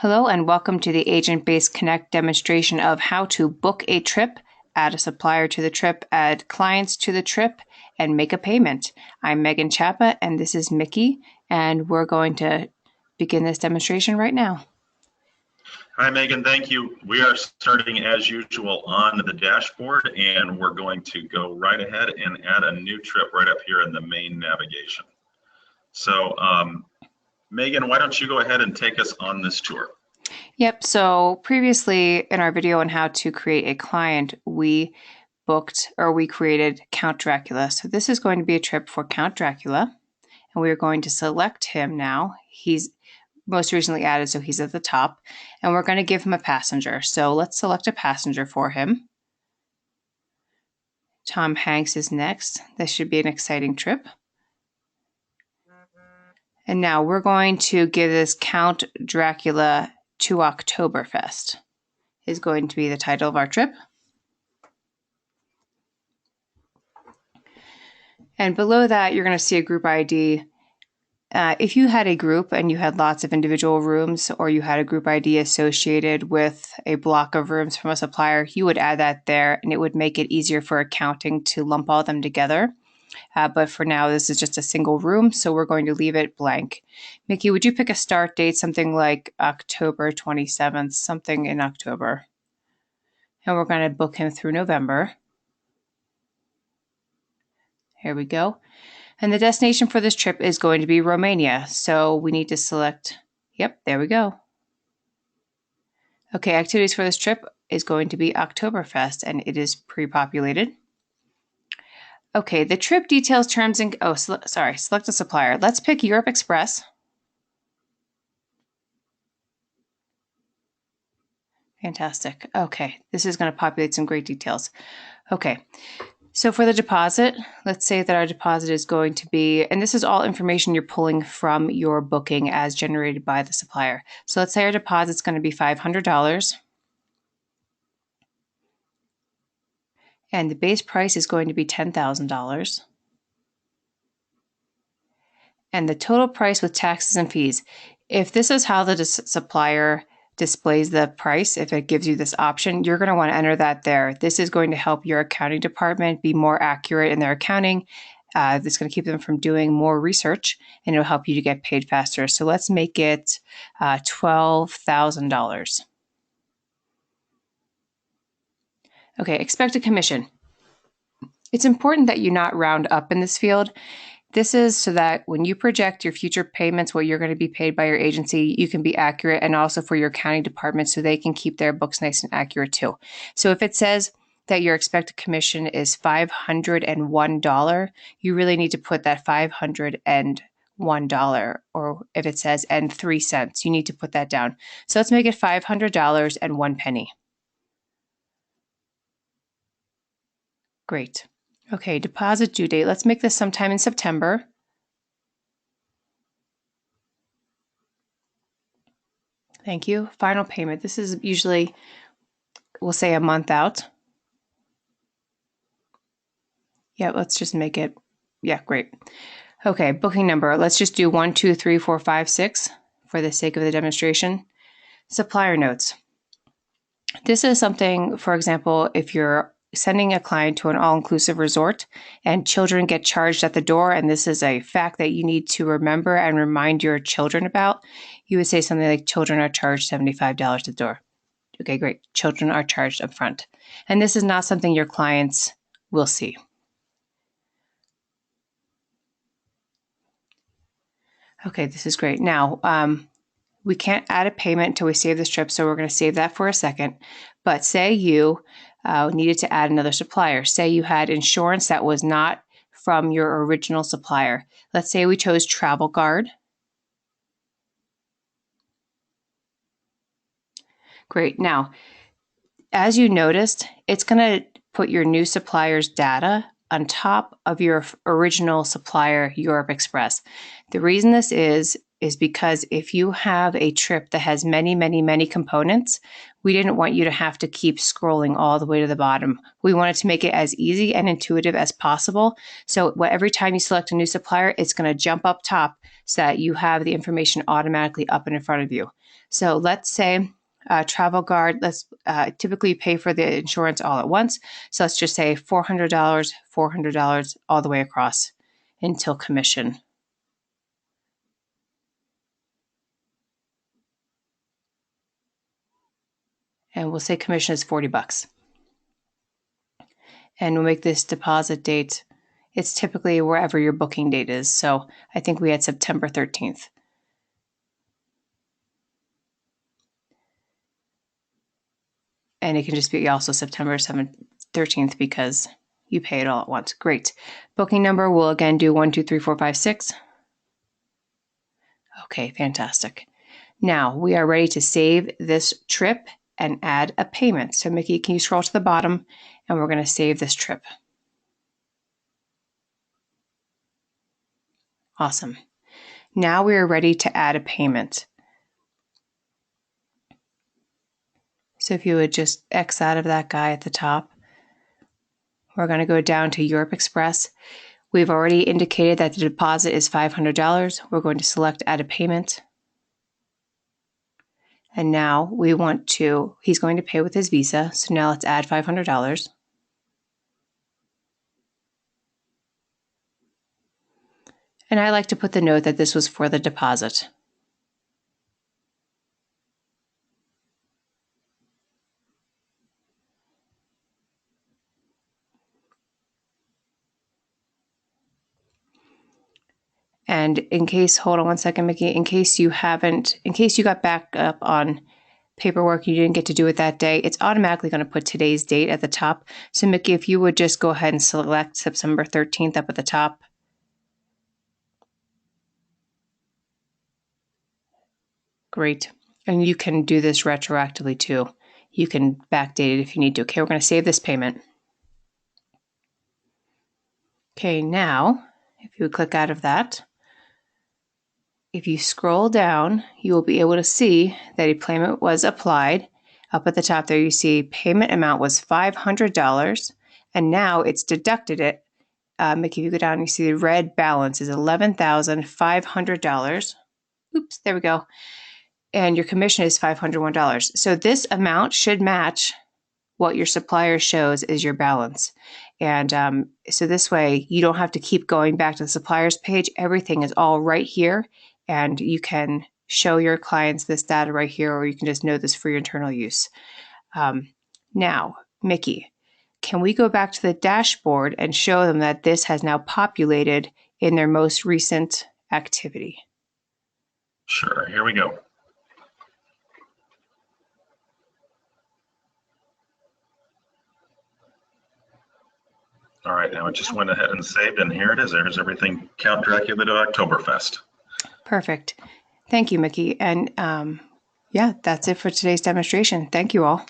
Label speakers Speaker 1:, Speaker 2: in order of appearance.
Speaker 1: Hello and welcome to the AgentBaseConnect demonstration of how to book a trip, add a supplier to the trip, add clients to the trip, and make a payment. I'm Megan Chapa and this is Mickey, and we're going to begin this demonstration right now.
Speaker 2: Hi, Megan. Thank you. We are starting as usual on the dashboard, and we're going to go right ahead and add a new trip right up here in the main navigation. So, Megan, why don't you go ahead and take us on this tour?
Speaker 1: Yep, so previously in our video on how to create a client, we created Count Dracula. So this is going to be a trip for Count Dracula, and we're going to select him now. He's most recently added, so he's at the top, and we're going to give him a passenger. So let's select a passenger for him. Tom Hanks is next. This should be an exciting trip. And now we're going to give this Count Dracula to Oktoberfest is going to be the title of our trip. And below that, you're going to see a group ID. If you had a group and you had lots of individual rooms, or you had a group ID associated with a block of rooms from a supplier, you would add that there, and it would make it easier for accounting to lump all of them together. But for now, this is just a single room, so we're going to leave it blank. Mickey, would you pick a start date, something like October 27th, something in October? And we're going to book him through November. Here we go. And the destination for this trip is going to be Romania. So we need to select, yep, there we go. Okay, activities for this trip is going to be Oktoberfest, and it is pre-populated. Okay, the trip details, terms, and, select a supplier. Let's pick Europe Express. Fantastic. Okay, this is going to populate some great details. Okay, so for the deposit, let's say that our deposit is going to be, and this is all information you're pulling from your booking as generated by the supplier. So let's say our deposit is going to be $500. And the base price is going to be $10,000. And the total price with taxes and fees. If this is how the supplier displays the price, if it gives you this option, you're going to want to enter that there. This is going to help your accounting department be more accurate in their accounting. This is going to keep them from doing more research, and it'll help you to get paid faster. So let's make it $12,000. Okay, expected commission. It's important that you not round up in this field. This is so that when you project your future payments, what you're going to be paid by your agency, you can be accurate, and also for your accounting department so they can keep their books nice and accurate too. So if it says that your expected commission is $501, you really need to put that $501, or if it says and 3 cents, you need to put that down. So let's make it $500 and 1 penny. Great. Okay, deposit due date. Let's make this sometime in September. Thank you. Final payment. This is usually, we'll say, a month out. Yeah, let's just make it, yeah, great. Okay, booking number. Let's just do 1, 2, 3, 4, 5, 6 for the sake of the demonstration. Supplier notes. This is something, for example, if you're sending a client to an all-inclusive resort and children get charged at the door, and this is a fact that you need to remember and remind your children about, you would say something like, children are charged $75 at the door. Okay, great. Children are charged up front. And this is not something your clients will see. Okay, this is great. Now, we can't add a payment until we save this trip, so we're going to save that for a second. But say you needed to add another supplier. Say you had insurance that was not from your original supplier. Let's say we chose Travel Guard. Great. Now, as you noticed, it's going to put your new supplier's data on top of your original supplier, Europe Express. The reason this is is because if you have a trip that has many, many, many components, we didn't want you to have to keep scrolling all the way to the bottom. We wanted to make it as easy and intuitive as possible. So every time you select a new supplier, it's going to jump up top so that you have the information automatically up and in front of you. So let's say Travel Guard, let's typically pay for the insurance all at once. So let's just say $400, $400 all the way across until commission. And we'll say commission is $40. And we'll make this deposit date. It's typically wherever your booking date is. So I think we had September 13th. And it can just be also September 13th because you pay it all at once. Great. Booking number, we'll again do 1, 2, 3, 4, 5, 6. Okay, fantastic. Now we are ready to save this trip and add a payment. So Mickey, can you scroll to the bottom and we're going to save this trip. Awesome. Now we are ready to add a payment. So if you would just X out of that guy at the top, we're going to go down to Europe Express. We've already indicated that the deposit is $500. We're going to select add a payment. And now we want to, he's going to pay with his Visa. So now let's add $500. And I like to put the note that this was for the deposit. And in case, hold on one second, Mickey, in case you got back up on paperwork, you didn't get to do it that day, it's automatically going to put today's date at the top. So Mickey, if you would just go ahead and select September 13th up at the top. Great. And you can do this retroactively too. You can backdate it if you need to. Okay, we're going to save this payment. Okay, now, if you would click out of that, if you scroll down, you will be able to see that a payment was applied. Up at the top there, you see payment amount was $500, and now it's deducted it. Mickey, if you go down, you see the red balance is $11,500. Oops, there we go. And your commission is $501. So this amount should match what your supplier shows is your balance. And so this way, you don't have to keep going back to the supplier's page. Everything is all right here. And you can show your clients this data right here, or you can just know this for your internal use. Now, Mickey, can we go back to the dashboard and show them that this has now populated in their most recent activity?
Speaker 2: Sure, here we go. All right, now it just went ahead and saved, and here it is. There's everything. Count Dracula to Oktoberfest.
Speaker 1: Perfect. Thank you, Mickey. And yeah, that's it for today's demonstration. Thank you all.